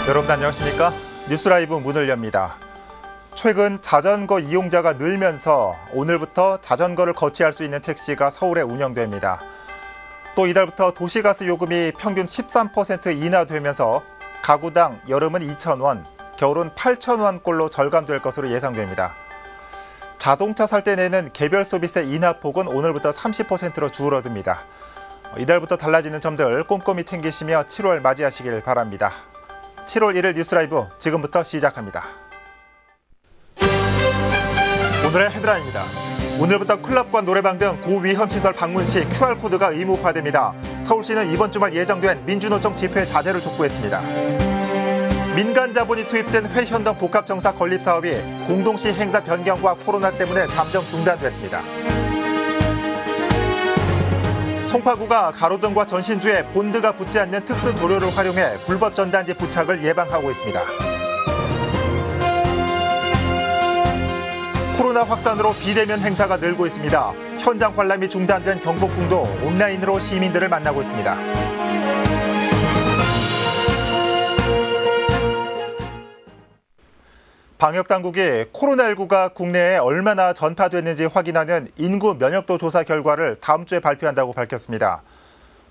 여러분 안녕하십니까? 뉴스라이브 문을 엽니다. 최근 자전거 이용자가 늘면서 오늘부터 자전거를 거치할 수 있는 택시가 서울에 운영됩니다. 또 이달부터 도시가스 요금이 평균 13% 인하되면서 가구당 여름은 2,000원, 겨울은 8,000원꼴로 절감될 것으로 예상됩니다. 자동차 살 때 내는 개별소비세 인하폭은 오늘부터 30%로 줄어듭니다. 이달부터 달라지는 점들 꼼꼼히 챙기시며 7월 맞이하시길 바랍니다. 7월 1일 뉴스라이브 지금부터 시작합니다. 오늘의 헤드라인입니다. 오늘부터 클럽과 노래방 등 고위험시설 방문 시 QR코드가 의무화됩니다. 서울시는 이번 주말 예정된 민주노총 집회 자제를 촉구했습니다. 민간 자본이 투입된 회현동 복합정사 건립 사업이 공동시 행사 변경과 코로나 때문에 잠정 중단됐습니다. 송파구가 가로등과 전신주에 본드가 붙지 않는 특수 도료를 활용해 불법 전단지 부착을 예방하고 있습니다. 코로나 확산으로 비대면 행사가 늘고 있습니다. 현장 관람이 중단된 경복궁도 온라인으로 시민들을 만나고 있습니다. 방역당국이 코로나19가 국내에 얼마나 전파됐는지 확인하는 인구 면역도 조사 결과를 다음 주에 발표한다고 밝혔습니다.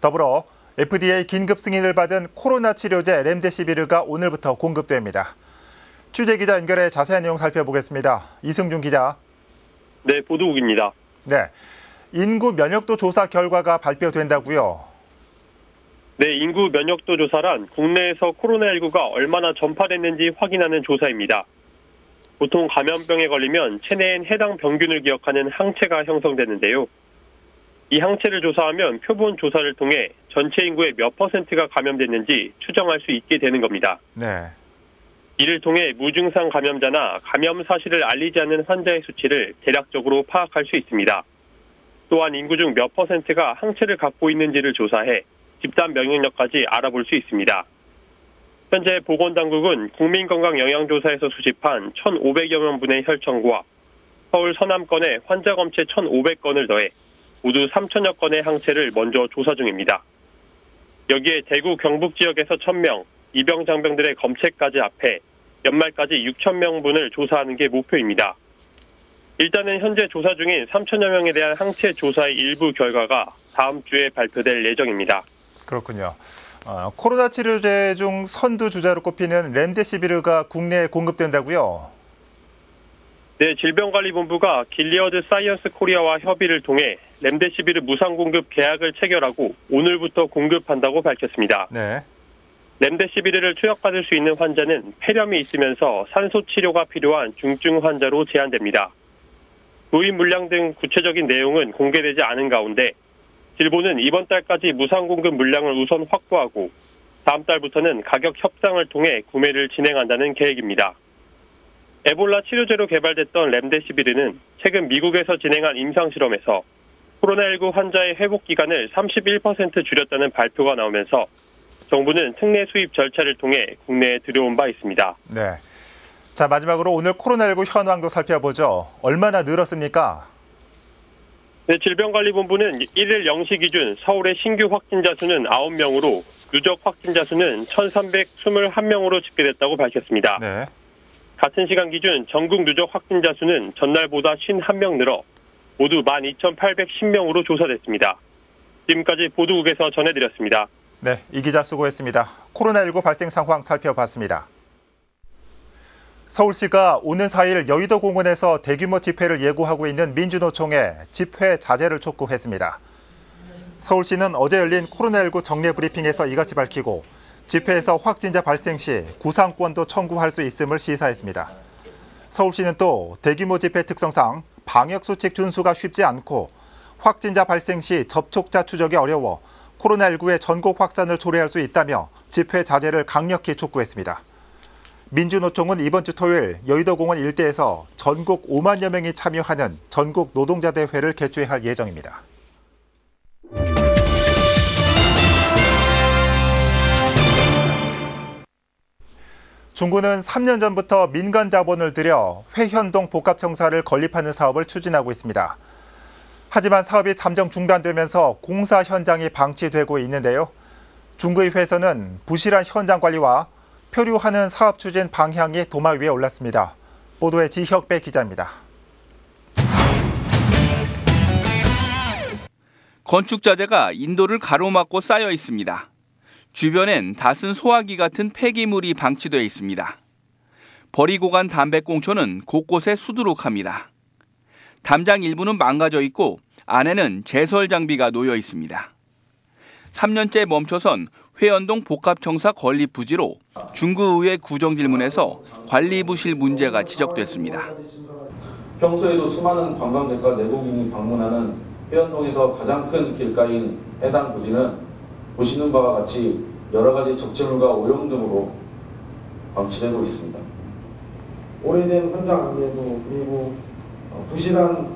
더불어 FDA 긴급 승인을 받은 코로나 치료제 렘데시비르가 오늘부터 공급됩니다. 취재기자 연결해 자세한 내용 살펴보겠습니다. 이승준 기자. 네, 보도국입니다. 네, 인구 면역도 조사 결과가 발표된다고요? 네, 인구 면역도 조사란 국내에서 코로나19가 얼마나 전파됐는지 확인하는 조사입니다. 보통 감염병에 걸리면 체내엔 해당 병균을 기억하는 항체가 형성되는데요. 이 항체를 조사하면 표본 조사를 통해 전체 인구의 몇 %가 감염됐는지 추정할 수 있게 되는 겁니다. 네. 이를 통해 무증상 감염자나 감염 사실을 알리지 않는 환자의 수치를 대략적으로 파악할 수 있습니다. 또한 인구 중 몇 %가 항체를 갖고 있는지를 조사해 집단 면역력까지 알아볼 수 있습니다. 현재 보건당국은 국민건강영양조사에서 수집한 1,500여 명분의 혈청과 서울 서남권의 환자 검체 1,500건을 더해 모두 3,000여 건의 항체를 먼저 조사 중입니다. 여기에 대구 경북 지역에서 1,000명, 이병 장병들의 검체까지 합해 연말까지 6,000명분을 조사하는 게 목표입니다. 일단은 현재 조사 중인 3,000여 명에 대한 항체 조사의 일부 결과가 다음 주에 발표될 예정입니다. 그렇군요. 코로나 치료제 중 선두주자로 꼽히는 렘데시비르가 국내에 공급된다고요? 네, 질병관리본부가 길리어드 사이언스 코리아와 협의를 통해 렘데시비르 무상 공급 계약을 체결하고 오늘부터 공급한다고 밝혔습니다. 네. 렘데시비르를 투약받을 수 있는 환자는 폐렴이 있으면서 산소 치료가 필요한 중증 환자로 제한됩니다. 도입 물량 등 구체적인 내용은 공개되지 않은 가운데 질본은 이번 달까지 무상 공급 물량을 우선 확보하고 다음 달부터는 가격 협상을 통해 구매를 진행한다는 계획입니다. 에볼라 치료제로 개발됐던 렘데시비르는 최근 미국에서 진행한 임상실험에서 코로나19 환자의 회복 기간을 31% 줄였다는 발표가 나오면서 정부는 특례 수입 절차를 통해 국내에 들여온 바 있습니다. 네. 자, 마지막으로 오늘 코로나19 현황도 살펴보죠. 얼마나 늘었습니까? 네, 질병관리본부는 1일 0시 기준 서울의 신규 확진자 수는 9명으로 누적 확진자 수는 1,321명으로 집계됐다고 밝혔습니다. 네. 같은 시간 기준 전국 누적 확진자 수는 전날보다 51명 늘어 모두 12,810명으로 조사됐습니다. 지금까지 보도국에서 전해드렸습니다. 네, 이 기자 수고했습니다. 코로나19 발생 상황 살펴봤습니다. 서울시가 오는 4일 여의도 공원에서 대규모 집회를 예고하고 있는 민주노총에 집회 자제를 촉구했습니다. 서울시는 어제 열린 코로나19 정례 브리핑에서 이같이 밝히고 집회에서 확진자 발생 시 구상권도 청구할 수 있음을 시사했습니다. 서울시는 또 대규모 집회 특성상 방역수칙 준수가 쉽지 않고 확진자 발생 시 접촉자 추적이 어려워 코로나19의 전국 확산을 초래할 수 있다며 집회 자제를 강력히 촉구했습니다. 민주노총은 이번 주 토요일 여의도공원 일대에서 전국 5만여 명이 참여하는 전국 노동자 대회를 개최할 예정입니다. 중구는 3년 전부터 민간 자본을 들여 회현동 복합청사를 건립하는 사업을 추진하고 있습니다. 하지만 사업이 잠정 중단되면서 공사 현장이 방치되고 있는데요. 중구의회에서는 부실한 현장 관리와 표류하는 사업 추진 방향이 도마 위에 올랐습니다. 보도에 지혁배 기자입니다. 건축 자재가 인도를 가로막고 쌓여 있습니다. 주변엔 닷은 소화기 같은 폐기물이 방치되어 있습니다. 버리고 간 담배꽁초는 곳곳에 수두룩합니다. 담장 일부는 망가져 있고 안에는 제설 장비가 놓여 있습니다. 3년째 멈춰선 회원동 복합청사 건립 부지로 중구의회 구정질문에서 관리 부실 문제가 지적됐습니다. 평소에도 수많은 관광객과 내국인이 방문하는 회원동에서 가장 큰 길가인 해당 부지는 보시는 바와 같이 여러 가지 적재물과 오염 등으로 방치되고 있습니다. 오래된 현장 안내도 그리고 부실한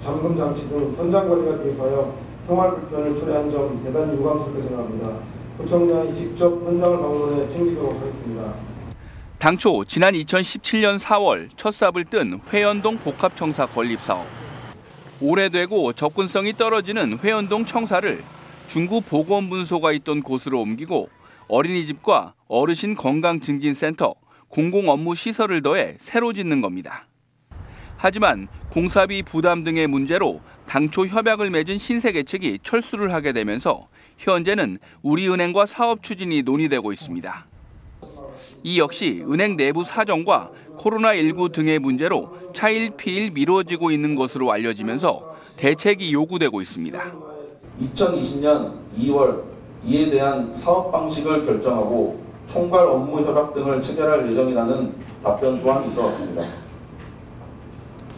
잠금 장치 등 현장 관리가 개입하여 생활 불편을 초래한 점 대단히 유감스럽게 생각합니다. 구청장이 직접 현장을 방문해 챙기도록 하겠습니다. 당초 지난 2017년 4월 첫 삽을 뜬 회원동 복합청사 건립 사업. 오래되고 접근성이 떨어지는 회원동 청사를 중구 보건분소가 있던 곳으로 옮기고 어린이집과 어르신 건강증진센터, 공공업무시설을 더해 새로 짓는 겁니다. 하지만 공사비 부담 등의 문제로 당초 협약을 맺은 신세계 측이 철수를 하게 되면서 현재는 우리은행과 사업 추진이 논의되고 있습니다. 이 역시 은행 내부 사정과 코로나19 등의 문제로 차일피일 미뤄지고 있는 것으로 알려지면서 대책이 요구되고 있습니다. 2020년 2월 이에 대한 사업 방식을 결정하고 총괄 업무 협약 등을 체결할 예정이라는 답변 또한 있어 왔습니다.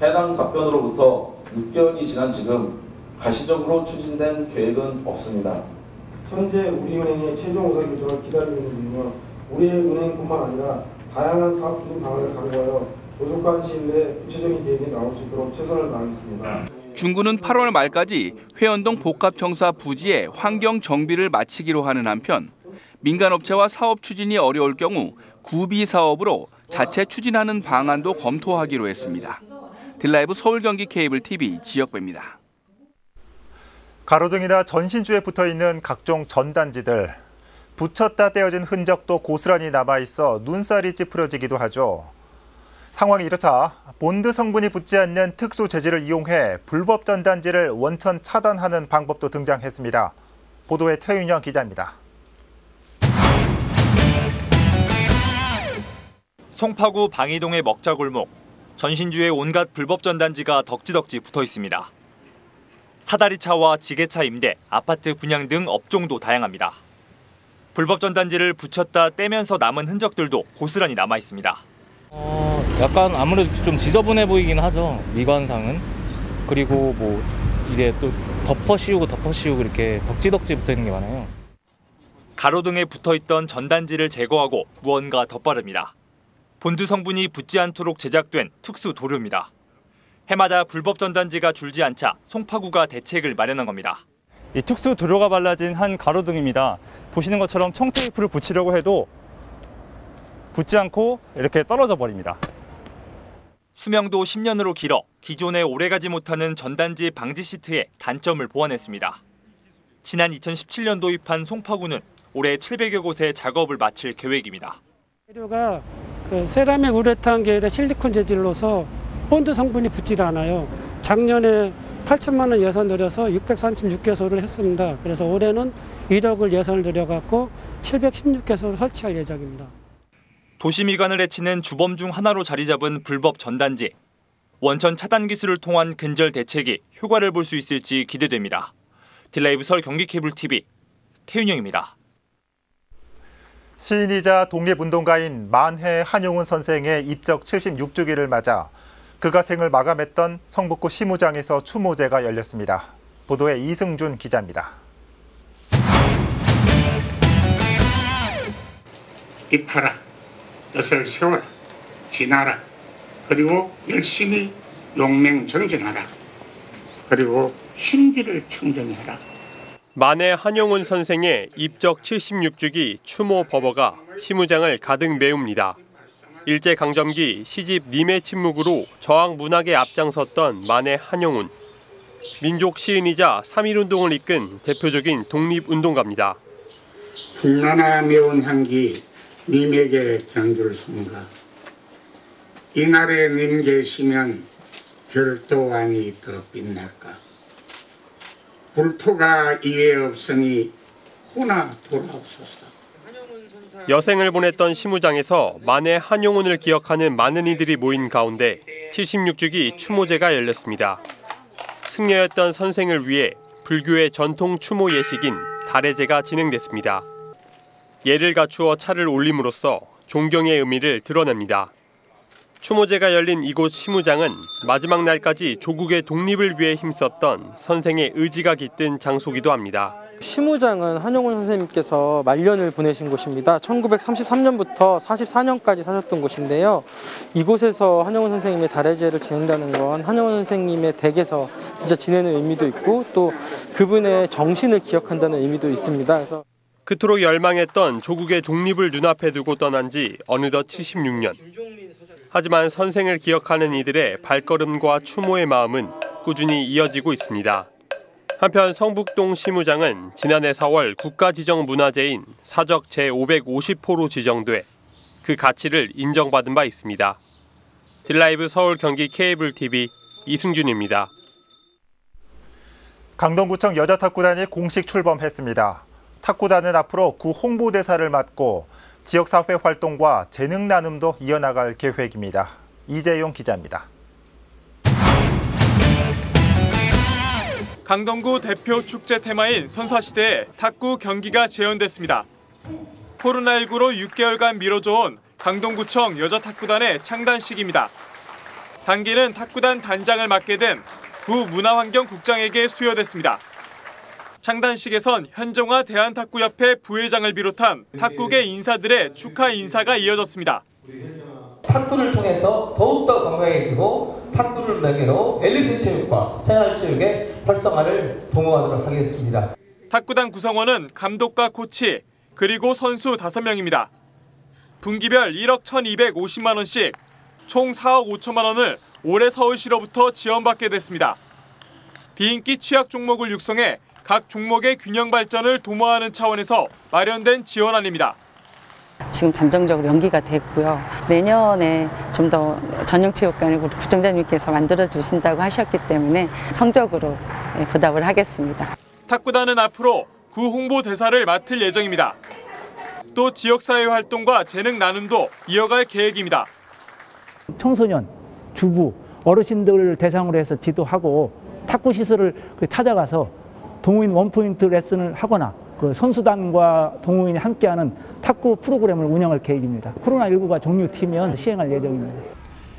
해당 답변으로부터 6개월이 지난 지금 가시적으로 추진된 계획은 없습니다. 현재 우리은행의 최종 의사 결정을 기다리고 있는 중이며 우리은행뿐만 아니라 다양한 사업 추진 방안을 강구하여 조속한 시일 내에 구체적인 계획이 나올 수 있도록 최선을 다하겠습니다. 중구는 8월 말까지 회원동 복합청사 부지의 환경 정비를 마치기로 하는 한편 민간업체와 사업 추진이 어려울 경우 구비 사업으로 자체 추진하는 방안도 검토하기로 했습니다. 딜라이브 서울 경기 케이블 TV 지역배입니다. 가로등이나 전신주에 붙어있는 각종 전단지들. 붙였다 떼어진 흔적도 고스란히 남아있어 눈살이 찌푸려지기도 하죠. 상황이 이렇자 본드 성분이 붙지 않는 특수 재질을 이용해 불법 전단지를 원천 차단하는 방법도 등장했습니다. 보도에 태윤영 기자입니다. 송파구 방이동의 먹자골목, 전신주에 온갖 불법 전단지가 덕지덕지 붙어 있습니다. 사다리차와 지게차 임대, 아파트 분양 등 업종도 다양합니다. 불법 전단지를 붙였다 떼면서 남은 흔적들도 고스란히 남아 있습니다. 약간 아무래도 좀 지저분해 보이긴 하죠. 미관상은. 그리고 뭐 이제 또 덮어 씌우고 이렇게 덕지덕지 붙어 있는 게 많아요. 가로등에 붙어 있던 전단지를 제거하고 무언가 덧바릅니다. 본드 성분이 붙지 않도록 제작된 특수 도료입니다. 해마다 불법 전단지가 줄지 않자 송파구가 대책을 마련한 겁니다. 이 특수 도료가 발라진 한 가로등입니다. 보시는 것처럼 청테이프를 붙이려고 해도 붙지 않고 이렇게 떨어져 버립니다. 수명도 10년으로 길어 기존에 오래가지 못하는 전단지 방지 시트에 단점을 보완했습니다. 지난 2017년 도입한 송파구는 올해 700여 곳에 작업을 마칠 계획입니다. 재료가 세라믹 우레탄 계열의 실리콘 재질로서 본드 성분이 붙지 않아요. 작년에 8천만 원 예산 들여서 636개소를 했습니다. 그래서 올해는 1억을 예산을 들여갖고 716개소를 설치할 예정입니다. 도시 미관을 해치는 주범 중 하나로 자리 잡은 불법 전단지. 원천 차단 기술을 통한 근절 대책이 효과를 볼 수 있을지 기대됩니다. 딜라이브 서울 경기 케이블 TV 태윤영입니다. 시인이자 독립운동가인 만해 한용운 선생의 입적 76주기를 맞아 그가 생을 마감했던 성북구 시무장에서 추모제가 열렸습니다. 보도에 이승준 기자입니다. 입하라, 뜻을 세워라, 지나라, 그리고 열심히 용맹정진하라, 그리고 신기를 청정해라. 만해 한용운 선생의 입적 76주기 추모 법어가 시무장을 가득 메웁니다. 일제강점기 시집 님의 침묵으로 저항 문학에 앞장섰던 만해 한용운. 민족 시인이자 3.1운동을 이끈 대표적인 독립운동가입니다. 풍란아 매운 향기 님에게 경주를 송가. 이날에 님 계시면 별도 아니 더 빛날까. 불토가 이외 없으니 호나 돌아옵소서. 여생을 보냈던 시무장에서 만해 한용운을 기억하는 많은 이들이 모인 가운데 76주기 추모제가 열렸습니다. 승려였던 선생을 위해 불교의 전통 추모 예식인 달해제가 진행됐습니다. 예를 갖추어 차를 올림으로써 존경의 의미를 드러냅니다. 추모제가 열린 이곳 시무장은 마지막 날까지 조국의 독립을 위해 힘썼던 선생의 의지가 깃든 장소기도 합니다. 시무장은 한용운 선생님께서 말년을 보내신 곳입니다. 1933년부터 44년까지 사셨던 곳인데요. 이곳에서 한용운 선생님의 달해제를 지낸다는 건 한용운 선생님의 댁에서 진짜 지내는 의미도 있고 또 그분의 정신을 기억한다는 의미도 있습니다. 그래서 그토록 열망했던 조국의 독립을 눈앞에 두고 떠난 지 어느덧 76년. 하지만 선생을 기억하는 이들의 발걸음과 추모의 마음은 꾸준히 이어지고 있습니다. 한편 성북동 시무장은 지난해 4월 국가지정문화재인 사적 제550호로 지정돼 그 가치를 인정받은 바 있습니다. 딜라이브 서울 경기 케이블 TV 이승준입니다. 강동구청 여자탁구단이 공식 출범했습니다. 탁구단은 앞으로 구 홍보대사를 맡고 지역사회 활동과 재능 나눔도 이어나갈 계획입니다. 이재용 기자입니다. 강동구 대표 축제 테마인 선사시대에 탁구 경기가 재현됐습니다. 코로나19로 6개월간 미뤄져온 강동구청 여자탁구단의 창단식입니다. 단기는 탁구단 단장을 맡게 된 구문화환경국장에게 수여됐습니다. 창단식에선 현정화 대한탁구협회 부회장을 비롯한 탁구계 인사들의 축하 인사가 이어졌습니다. 탁구를 통해서 더욱더 건강해지고 탁구를 매개로 엘리트 체육과 생활체육의 활성화를 도모하도록 하겠습니다. 탁구단 구성원은 감독과 코치, 그리고 선수 5명입니다. 분기별 1억 1,250만 원씩 총 4억 5천만 원을 올해 서울시로부터 지원받게 됐습니다. 비인기 취약 종목을 육성해 각 종목의 균형 발전을 도모하는 차원에서 마련된 지원안입니다. 지금 잠정적으로 연기가 됐고요. 내년에 좀 더 전용체육관을 우리 구청장님께서 만들어 주신다고 하셨기 때문에 성적으로 보답을 하겠습니다. 탁구단은 앞으로 구 홍보대사를 맡을 예정입니다. 또 지역사회 활동과 재능 나눔도 이어갈 계획입니다. 청소년, 주부, 어르신들 대상으로 해서 지도하고 탁구 시설을 찾아가서 동호인 원포인트 레슨을 하거나 그 선수단과 동호인이 함께하는 탁구 프로그램을 운영할 계획입니다. 코로나19가 종료되면 시행할 예정입니다.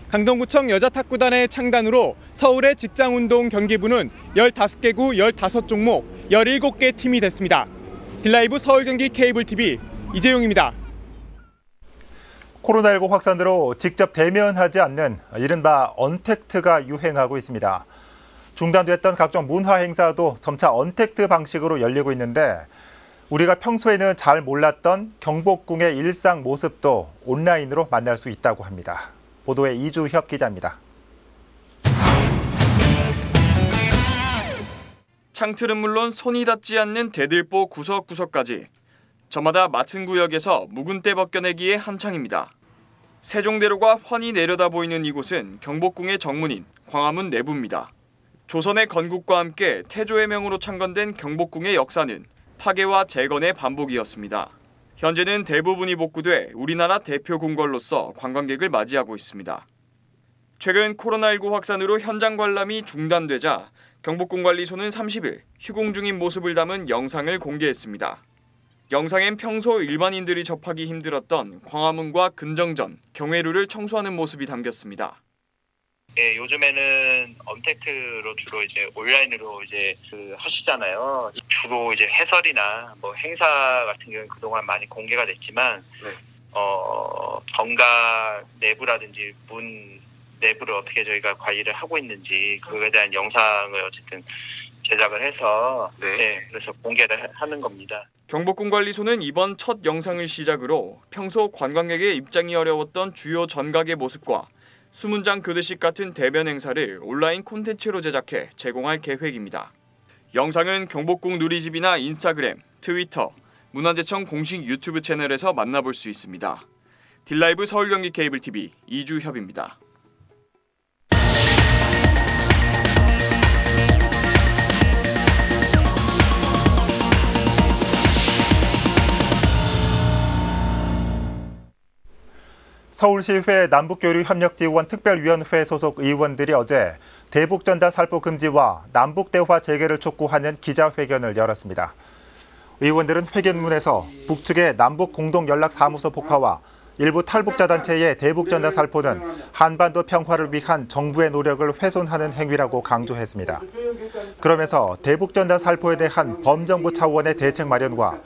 강동구청 여자탁구단의 창단으로 서울의 직장운동 경기부는 15개구 15종목 17개 팀이 됐습니다. 딜라이브 서울경기 케이블TV 이재용입니다. 코로나19 확산으로 직접 대면하지 않는 이른바 언택트가 유행하고 있습니다. 중단됐던 각종 문화 행사도 점차 언택트 방식으로 열리고 있는데 우리가 평소에는 잘 몰랐던 경복궁의 일상 모습도 온라인으로 만날 수 있다고 합니다. 보도에 이주협 기자입니다. 창틀은 물론 손이 닿지 않는 대들보 구석구석까지 저마다 맡은 구역에서 묵은 때 벗겨내기에 한창입니다. 세종대로가 훤히 내려다 보이는 이곳은 경복궁의 정문인 광화문 내부입니다. 조선의 건국과 함께 태조의 명으로 창건된 경복궁의 역사는 파괴와 재건의 반복이었습니다. 현재는 대부분이 복구돼 우리나라 대표 궁궐로서 관광객을 맞이하고 있습니다. 최근 코로나19 확산으로 현장 관람이 중단되자 경복궁관리소는 30일 휴궁 중인 모습을 담은 영상을 공개했습니다. 영상엔 평소 일반인들이 접하기 힘들었던 광화문과 근정전, 경회루를 청소하는 모습이 담겼습니다. 예, 요즘에는 언택트로 주로 이제 온라인으로 이제 하시잖아요. 주로 이제 해설이나 뭐 행사 같은 경우는 그동안 많이 공개가 됐지만, 정가 내부라든지 문 내부를 어떻게 저희가 관리를 하고 있는지 그거에 대한 영상을 어쨌든 제작을 해서 그래서 공개를 하는 겁니다. 경복궁관리소는 이번 첫 영상을 시작으로 평소 관광객의 입장이 어려웠던 주요 전각의 모습과 수문장 교대식 같은 대면 행사를 온라인 콘텐츠로 제작해 제공할 계획입니다. 영상은 경복궁 누리집이나 인스타그램, 트위터, 문화재청 공식 유튜브 채널에서 만나볼 수 있습니다. 딜라이브 서울경기 케이블TV 이주협입니다. 서울시의회 남북교류협력지원 특별위원회 소속 의원들이 어제 대북전단 살포 금지와 남북대화 재개를 촉구하는 기자회견을 열었습니다. 의원들은 회견문에서 북측의 남북공동연락사무소 폭파와 일부 탈북자 단체의 대북전단 살포는 한반도 평화를 위한 정부의 노력을 훼손하는 행위라고 강조했습니다. 그러면서 대북전단 살포에 대한 범정부 차원의 대책 마련과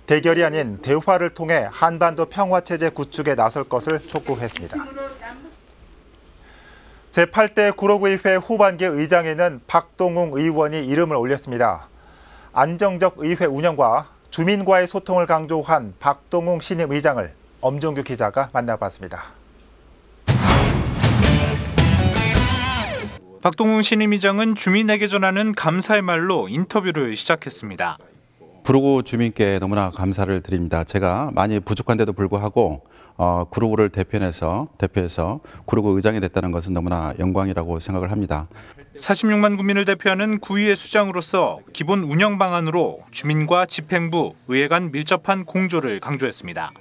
대결이 아닌 대화를 통해 한반도 평화체제 구축에 나설 것을 촉구했습니다. 제8대 구로구의회 후반기 의장에는 박동웅 의원이 이름을 올렸습니다. 안정적 의회 운영과 주민과의 소통을 강조한 박동웅 신임 의장을 엄종규 기자가 만나봤습니다. 박동웅 신임 의장은 주민에게 전하는 감사의 말로 인터뷰를 시작했습니다. 구로구 주민께 너무나 감사를 드립니다. 제가 많이 부족한데도 불구하고 구로구를 대표해서 구로구 의장이 됐다는 것은 너무나 영광이라고 생각을 합니다. 46만 구민을 대표하는 구의회 수장으로서 기본 운영 방안으로 주민과 집행부, 의회 간 밀접한 공조를 강조했습니다.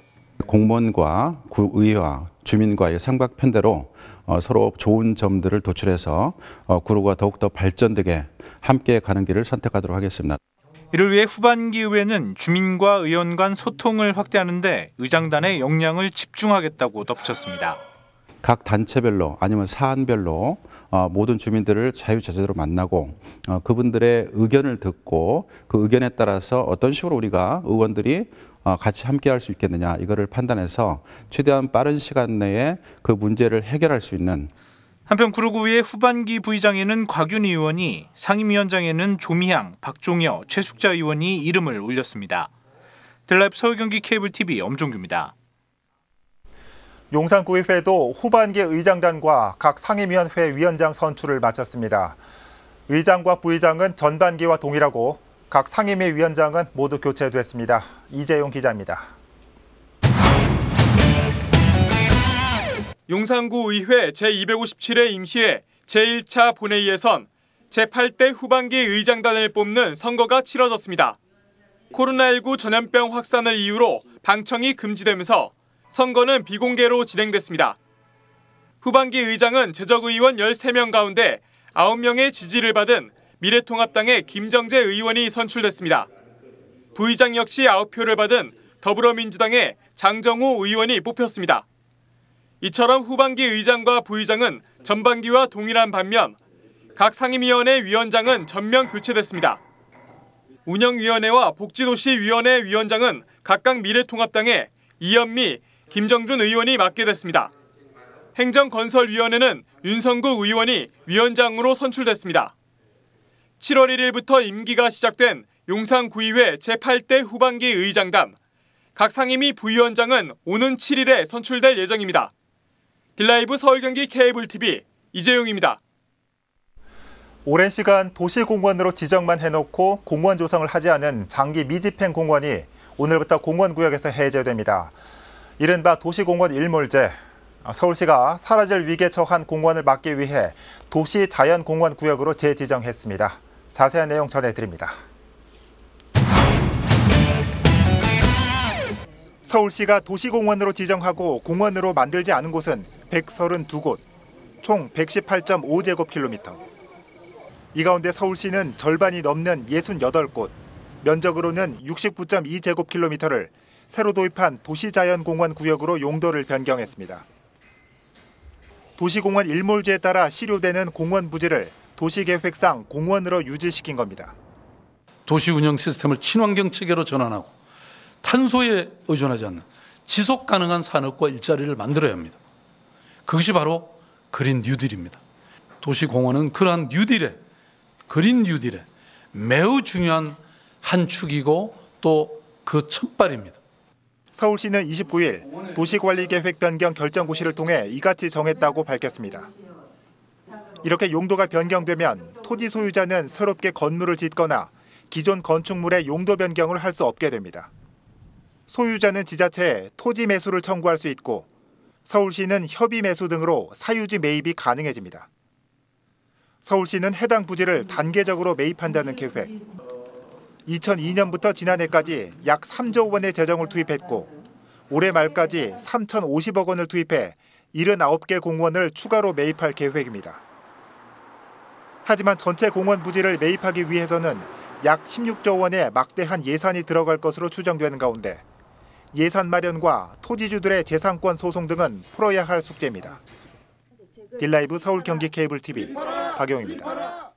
공무원과 구의회와 주민과의 삼각편대로 서로 좋은 점들을 도출해서 구로구가 더욱더 발전되게 함께 가는 길을 선택하도록 하겠습니다. 이를 위해 후반기 의회는 주민과 의원 간 소통을 확대하는 데 의장단의 역량을 집중하겠다고 덧붙였습니다. 각 단체별로 아니면 사안별로 모든 주민들을 자유자재로 만나고 그분들의 의견을 듣고 그 의견에 따라서 어떤 식으로 우리가 의원들이 같이 함께 할 수 있겠느냐 이거를 판단해서 최대한 빠른 시간 내에 그 문제를 해결할 수 있는. 한편 구로구의 후반기 부의장에는 곽윤희 의원이, 상임위원장에는 조미향, 박종여, 최숙자 의원이 이름을 올렸습니다. 딜라이브 서울경기 케이블TV 엄종규입니다. 용산구의회도 후반기 의장단과 각 상임위원회 위원장 선출을 마쳤습니다. 의장과 부의장은 전반기와 동일하고 각 상임위 위원장은 모두 교체됐습니다. 이재용 기자입니다. 용산구 의회 제257회 임시회 제1차 본회의에선 제8대 후반기 의장단을 뽑는 선거가 치러졌습니다. 코로나19 전염병 확산을 이유로 방청이 금지되면서 선거는 비공개로 진행됐습니다. 후반기 의장은 재적의원 13명 가운데 9명의 지지를 받은 미래통합당의 김정재 의원이 선출됐습니다. 부의장 역시 9표를 받은 더불어민주당의 장정호 의원이 뽑혔습니다. 이처럼 후반기 의장과 부의장은 전반기와 동일한 반면 각 상임위원회 위원장은 전면 교체됐습니다. 운영위원회와 복지도시위원회 위원장은 각각 미래통합당의 이현미, 김정준 의원이 맡게 됐습니다. 행정건설위원회는 윤성국 의원이 위원장으로 선출됐습니다. 7월 1일부터 임기가 시작된 용산구의회 제8대 후반기 의장단, 각 상임위 부위원장은 오는 7일에 선출될 예정입니다. 딜라이브 서울경기 케이블TV 이재용입니다. 오랜 시간 도시공원으로 지정만 해놓고 공원 조성을 하지 않은 장기 미집행 공원이 오늘부터 공원구역에서 해제됩니다. 이른바 도시공원 일몰제, 서울시가 사라질 위기에 처한 공원을 막기 위해 도시자연공원구역으로 재지정했습니다. 자세한 내용 전해드립니다. 서울시가 도시공원으로 지정하고 공원으로 만들지 않은 곳은 132곳, 총 118.5제곱킬로미터. 이 가운데 서울시는 절반이 넘는 68곳, 면적으로는 69.2제곱킬로미터를 새로 도입한 도시자연공원 구역으로 용도를 변경했습니다. 도시공원 일몰제에 따라 실효되는 공원 부지를 도시계획상 공원으로 유지시킨 겁니다. 도시 운영 시스템을 친환경 체계로 전환하고 탄소에 의존하지 않는 지속 가능한 산업과 일자리를 만들어야 합니다. 그것이 바로 그린 뉴딜입니다. 도시공원은 그러한 뉴딜의, 그린 뉴딜의 매우 중요한 한 축이고 또 그 첫발입니다. 서울시는 29일 도시관리계획 변경 결정고시를 통해 이같이 정했다고 밝혔습니다. 이렇게 용도가 변경되면 토지 소유자는 새롭게 건물을 짓거나 기존 건축물의 용도 변경을 할 수 없게 됩니다. 소유자는 지자체에 토지 매수를 청구할 수 있고 서울시는 협의 매수 등으로 사유지 매입이 가능해집니다. 서울시는 해당 부지를 단계적으로 매입한다는 계획. 2002년부터 지난해까지 약 3조 원의 재정을 투입했고 올해 말까지 3,050억 원을 투입해 79개 공원을 추가로 매입할 계획입니다. 하지만 전체 공원 부지를 매입하기 위해서는 약 16조 원의 막대한 예산이 들어갈 것으로 추정되는 가운데 예산 마련과 토지주들의 재산권 소송 등은 풀어야 할 숙제입니다. 딜라이브 서울 경기 케이블 TV 박용입니다.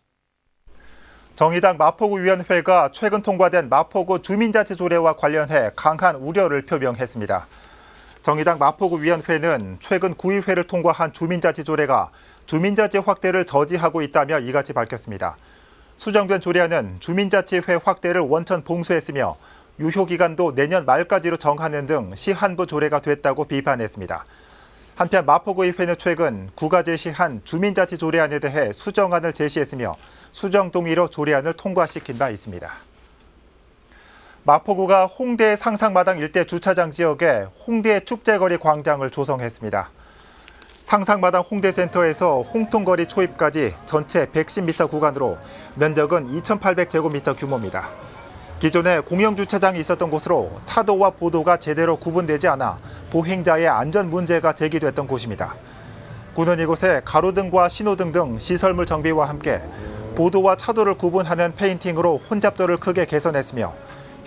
정의당 마포구위원회가 최근 통과된 마포구 주민자치조례와 관련해 강한 우려를 표명했습니다. 정의당 마포구위원회는 최근 구의회를 통과한 주민자치조례가 주민자치 확대를 저지하고 있다며 이같이 밝혔습니다. 수정된 조례안은 주민자치회 확대를 원천 봉쇄했으며 유효기간도 내년 말까지로 정하는 등 시한부 조례가 됐다고 비판했습니다. 한편 마포구의회는 최근 구가 제시한 주민자치 조례안에 대해 수정안을 제시했으며 수정 동의로 조례안을 통과시킨 바 있습니다. 마포구가 홍대 상상마당 일대 주차장 지역에 홍대 축제거리 광장을 조성했습니다. 상상마당 홍대센터에서 홍통거리 초입까지 전체 110m 구간으로 면적은 2,800제곱미터 규모입니다. 기존에 공영주차장이 있었던 곳으로 차도와 보도가 제대로 구분되지 않아 보행자의 안전 문제가 제기됐던 곳입니다. 구는 이곳에 가로등과 신호등 등 시설물 정비와 함께 보도와 차도를 구분하는 페인팅으로 혼잡도를 크게 개선했으며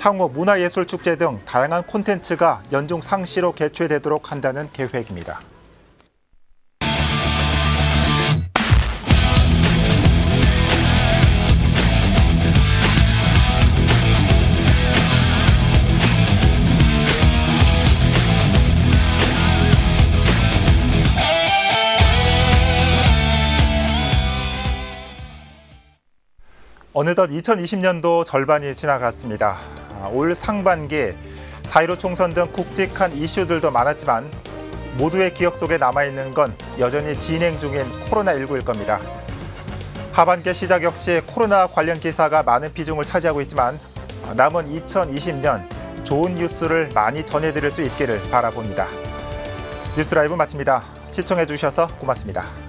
향후 문화예술축제 등 다양한 콘텐츠가 연중 상시로 개최되도록 한다는 계획입니다. 어느덧 2020년도 절반이 지나갔습니다. 올 상반기 4.15 총선 등 굵직한 이슈들도 많았지만 모두의 기억 속에 남아있는 건 여전히 진행 중인 코로나19일 겁니다. 하반기 시작 역시 코로나 관련 기사가 많은 비중을 차지하고 있지만 남은 2020년 좋은 뉴스를 많이 전해드릴 수 있기를 바라봅니다. 뉴스라이브 마칩니다. 시청해주셔서 고맙습니다.